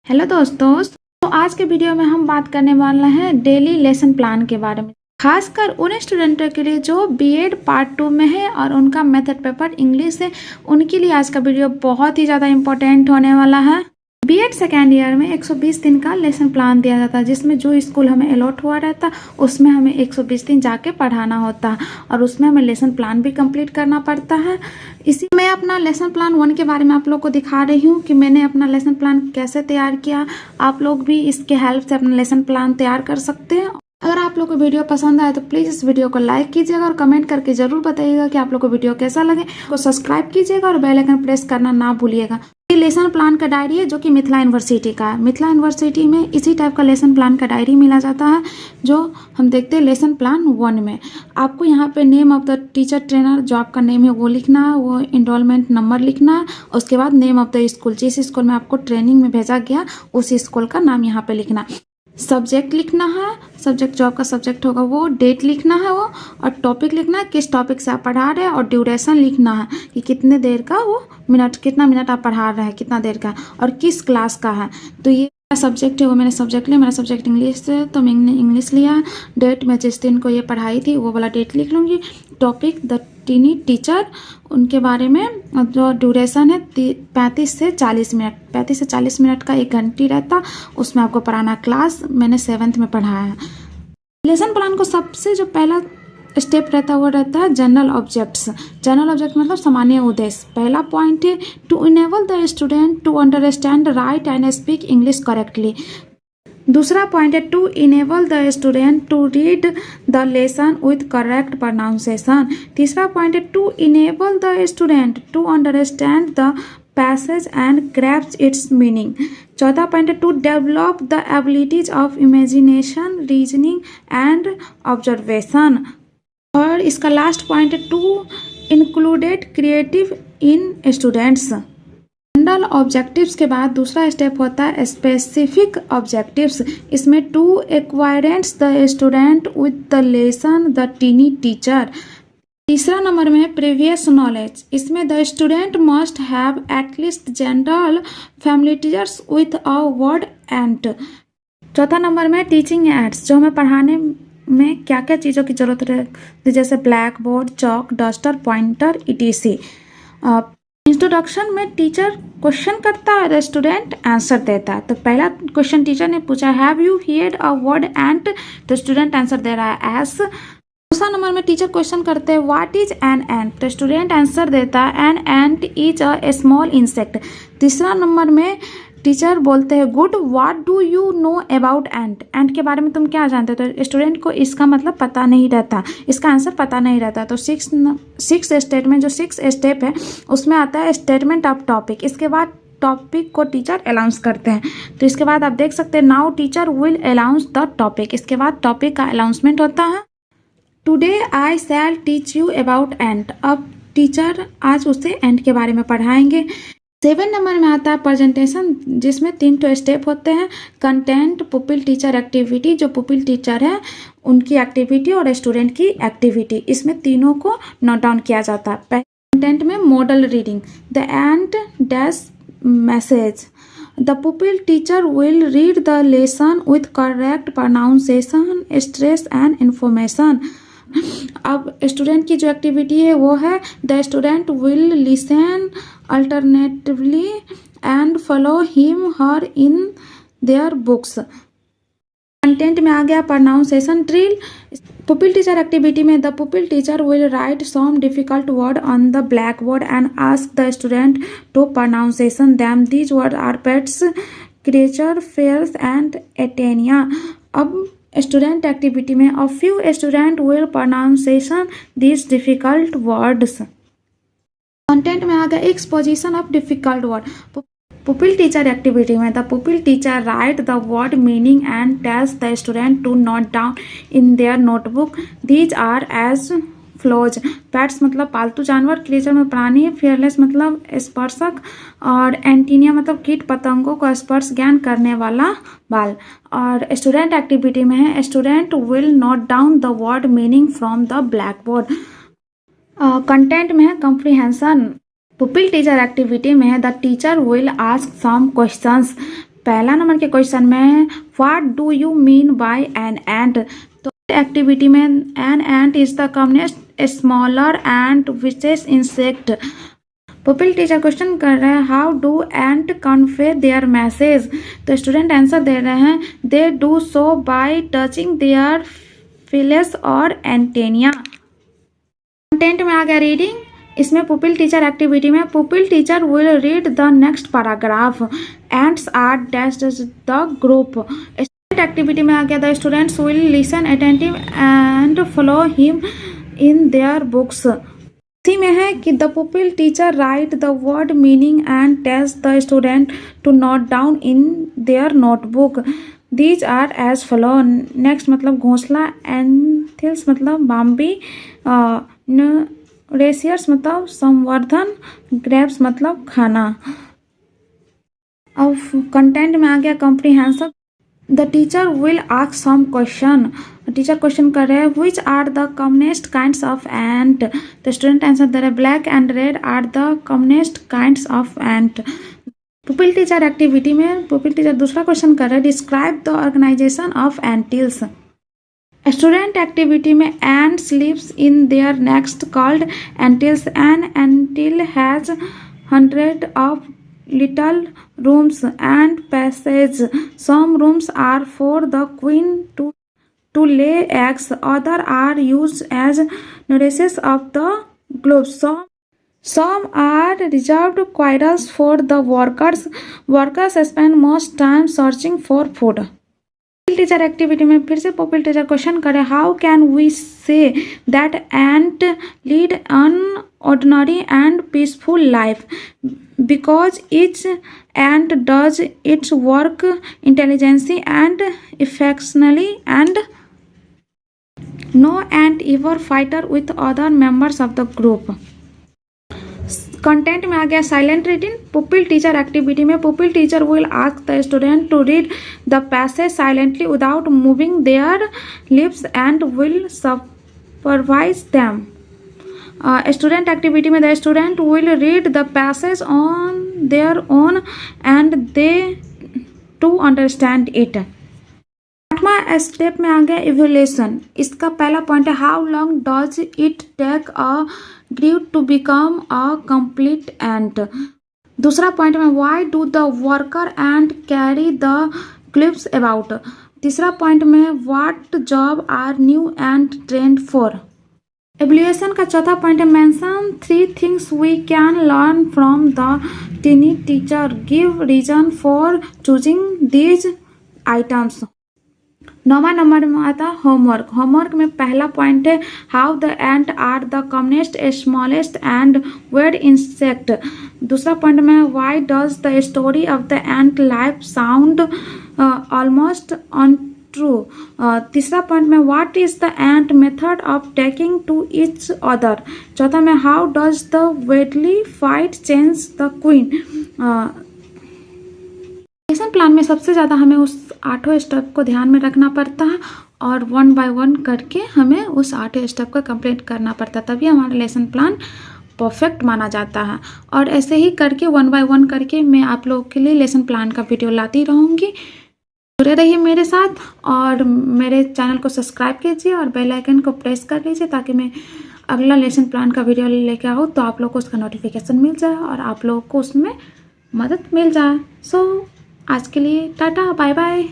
Hello दोस्तों। तो आज के वीडियो में हम बात करने वाले हैं डेली लेसन प्लान के बारे में, खासकर उन स्टूडेंटों के लिए जो बीएड पार्ट 2 में है और उनका मेथड पेपर इंग्लिश है। उनके लिए आज का वीडियो बहुत ही ज़्यादा इम्पोर्टेंट होने वाला है। बीएड सेकेंड ईयर में 120 दिन का लेसन प्लान दिया जाता है, जिसमें जो स्कूल हमें अलॉट हुआ रहता उसमें हमें 120 दिन जाके पढ़ाना होता है और उसमें हमें लेसन प्लान भी कंप्लीट करना पड़ता है। इसी में अपना लेसन प्लान 1 के बारे में आप लोग को दिखा रही हूँ कि मैंने अपना लेसन प्लान कैसे तैयार किया। आप लोग भी इसके हेल्प से अपना लेसन प्लान तैयार कर सकते हैं। अगर आप लोग को वीडियो पसंद आए तो प्लीज़ इस वीडियो को लाइक कीजिएगा और कमेंट करके ज़रूर बताइएगा कि आप लोग को वीडियो कैसा लगे। तो सब्सक्राइब कीजिएगा और बेल आइकन प्रेस करना ना भूलिएगा। ये लेसन प्लान का डायरी है जो कि मिथिला यूनिवर्सिटी का है। मिथिला यूनिवर्सिटी में इसी टाइप का लेसन प्लान का डायरी मिला जाता है जो हम देखते हैं लेसन प्लान 1 में। आपको यहाँ पे name of the teacher trainer जो आपका नेम है वो लिखना है, वो इनरोलमेंट नंबर लिखना है। उसके बाद नेम ऑफ द स्कूल, जिस स्कूल में आपको ट्रेनिंग में भेजा गया उस स्कूल का नाम यहाँ पे लिखना। सब्जेक्ट लिखना है, सब्जेक्ट जो आपका सब्जेक्ट होगा वो, डेट लिखना है वो, और टॉपिक लिखना है किस टॉपिक से आप पढ़ा रहे हैं, और ड्यूरेशन लिखना है कि कितने देर का वो मिनट, कितना मिनट आप पढ़ा रहे हैं, कितना देर का, और किस क्लास का है। तो ये सब्जेक्ट है वो मैंने सब्जेक्ट लिया, मेरा सब्जेक्ट इंग्लिश है तो मैंने इंग्लिश लिया। डेट मैं जिस दिन को ये पढ़ाई थी वो वाला डेट लिख लूँगी। टॉपिक द टीनी टीचर, उनके बारे में। जो ड्यूरेशन है 35 से 40 मिनट, 35 से 40 मिनट का 1 घंटी रहता, उसमें आपको पढ़ाना। क्लास मैंने 7th में पढ़ाया है। लेसन प्लान को सबसे जो पहला स्टेप रहता है वो रहता है जनरल ऑब्जेक्ट्स। जनरल ऑब्जेक्ट मतलब सामान्य उद्देश्य। पहला पॉइंट है to enable the student to understand, write and speak English correctly. दूसरा पॉइंट है to enable the student to read the lesson with correct pronunciation. तीसरा पॉइंट है to enable the student to understand the passage and grasp its meaning. चौथा point है to develop the abilities of imagination, reasoning and observation. और इसका last point है to included creative in students. General objectives के बाद दूसरा step होता है स्पेसिफिक ऑब्जेक्टिव्स। इसमें to acquaints the student with the lesson the tiny teacher. तीसरा नंबर में प्रीवियस नॉलेज। इसमें the student must have at least general familiarities with a word and. चौथा नंबर में टीचिंग एड्स, जो हमें पढ़ाने में क्या क्या चीज़ों की ज़रूरत है, जैसे ब्लैक बोर्ड, चौक, डस्टर, पॉइंटर, etc। इंट्रोडक्शन में टीचर क्वेश्चन करता है और स्टूडेंट आंसर देता है। तो पहला क्वेश्चन टीचर ने पूछा have you heard a word ant, तो स्टूडेंट आंसर दे रहा है एस। दूसरा नंबर में टीचर क्वेश्चन करते हैं व्हाट इज एन एंट, तो स्टूडेंट आंसर देता है an ant is a small insect. तीसरा नंबर में टीचर बोलते हैं good, what do you know about ant, ant के बारे में तुम क्या जानते हो। तो स्टूडेंट को इसका मतलब पता नहीं रहता, इसका आंसर पता नहीं रहता। तो सिक्स स्टेटमेंट, जो 6 स्टेप है उसमें आता है स्टेटमेंट ऑफ टॉपिक। इसके बाद टॉपिक को टीचर अनाउंस करते हैं। तो इसके बाद आप देख सकते हैं now teacher will announce the topic. इसके बाद टॉपिक का अनाउंसमेंट होता है। Today I shall teach you about ant, अब टीचर आज उसे एंट के बारे में पढ़ाएंगे। 7 नंबर में आता है प्रेजेंटेशन, जिसमें 3 स्टेप होते हैं। कंटेंट, पुपिल टीचर एक्टिविटी, जो पुपिल टीचर है उनकी एक्टिविटी और स्टूडेंट की एक्टिविटी, इसमें तीनों को नोट डाउन किया जाता है। कंटेंट में model reading, the and dash message, the pupil teacher will read the lesson with correct pronunciation, stress and information. अब स्टूडेंट की जो एक्टिविटी है वो है the student will listen alternatively and follow him her in their books. Content में आ गया pronunciation drill. Pupil teacher activity में the pupil teacher will write some difficult word on the black board and ask the student to pronunciation them. These word are pets, creature, fairs and antennae. अब student activity में a few students will pronunciation this difficult words. Content में आ गया exposition of difficult word. Pupil teacher activity में the pupil teacher write the word meaning and tells the student to note down in their notebook. These are as follows. Pets मतलब पालतू जानवर, creature में प्राणी, fearless मतलब स्पर्शक, और एंटीनिया मतलब कीट पतंगों को स्पर्श ज्ञान करने वाला बाल। और स्टूडेंट एक्टिविटी में है student will note down the word meaning from the black board. Content में है कंप्रीहेंशन। पुपिल टीचर एक्टिविटी में है the teacher will ask some questions. पहला नंबर के क्वेश्चन में what do you mean by an ant. तो activity में an ant is the commonest smaller ant which is insect. Pupil teacher question कर रहे हैं how do ant convey their message. तो student answer दे रहे हैं they do so by touching their feelers और एंटेनिया। कंटेंट में आ गया रीडिंग। इसमें पुपिल टीचर एक्टिविटी में pupil teacher will read the next paragraph. Ants are dashed the group. Student activity में आ गया the students will listen attentive and follow him in their books. इसी में है कि the pupil teacher write the word meaning and tells the student to note down in their notebook. These are as follow. Next मतलब घोंसला, एंथिल्स मतलब Bambi, रेसियर्स मतलब संवर्धन, grapes मतलब खाना। अब कंटेंट में आ गया comprehensive. The teacher will ask some question. Teacher question कर रहे हैं which are the commonest kinds of ant. तो स्टूडेंट आंसर दे रहे हैं black and red are the commonest kinds of ant. Pupil teacher activity में पुपिल टीचर दूसरा question कर रहे हैं describe the organisation of anthills. Student activity में ants lives in their nest called antils. An antil has 100 of little rooms and passages. Some rooms are for the queen to lay eggs. Other are used as nurses of the globes. Some are reserved quarters for the workers. Workers spend most time searching for food. Teacher activity में फिर से pupil teacher question करें how can we say that ant lead an ordinary and peaceful life because each ant does its work intelligently and efficiently and no ant ever fighter with other members of the group. Content में आ गया silent reading. Pupil teacher activity में pupil teacher will ask the student to read the passage silently without moving their lips and will supervise them. Student activity में the student will read the passage on their own and they to understand it. आठवां step में आ गया evolution. इसका पहला point है how long does it take a grub to become a complete ant. दूसरा point में why do the worker and carry the clips about. तीसरा पॉइंट में what job are new and trained for. Evolution का चौथा point है mention 3 things we can learn from the tiny teacher, give reason for choosing these items. 9वां number में आता है homework. Homework में पहला पॉइंट है how the ant are the commonest smallest and weird insect. दूसरा पॉइंट में why does the story of the ant life sound almost untrue. तीसरा पॉइंट में what is the ant method of taking to each other. चौथा में how does the वेडली fight change the queen. Lesson plan में सबसे ज़्यादा हमें उस 8 step को ध्यान में रखना पड़ता है और 1 बाय 1 करके हमें उस 8 स्टेप को कंप्लीट करना पड़ता है, तभी हमारा लेसन प्लान परफेक्ट माना जाता है। और ऐसे ही करके 1 बाय 1 करके मैं आप लोगों के लिए लेसन प्लान का वीडियो लाती रहूँगी। जुड़े रहिए मेरे साथ और मेरे चैनल को सब्सक्राइब कीजिए और बेल आइकन को प्रेस कर लीजिए ताकि मैं अगला लेसन प्लान का वीडियो लेके आऊँ तो आप लोग को उसका नोटिफिकेशन मिल जाए और आप लोगों को उसमें मदद मिल जाए। सो आज के लिए टाटा बाय बाय।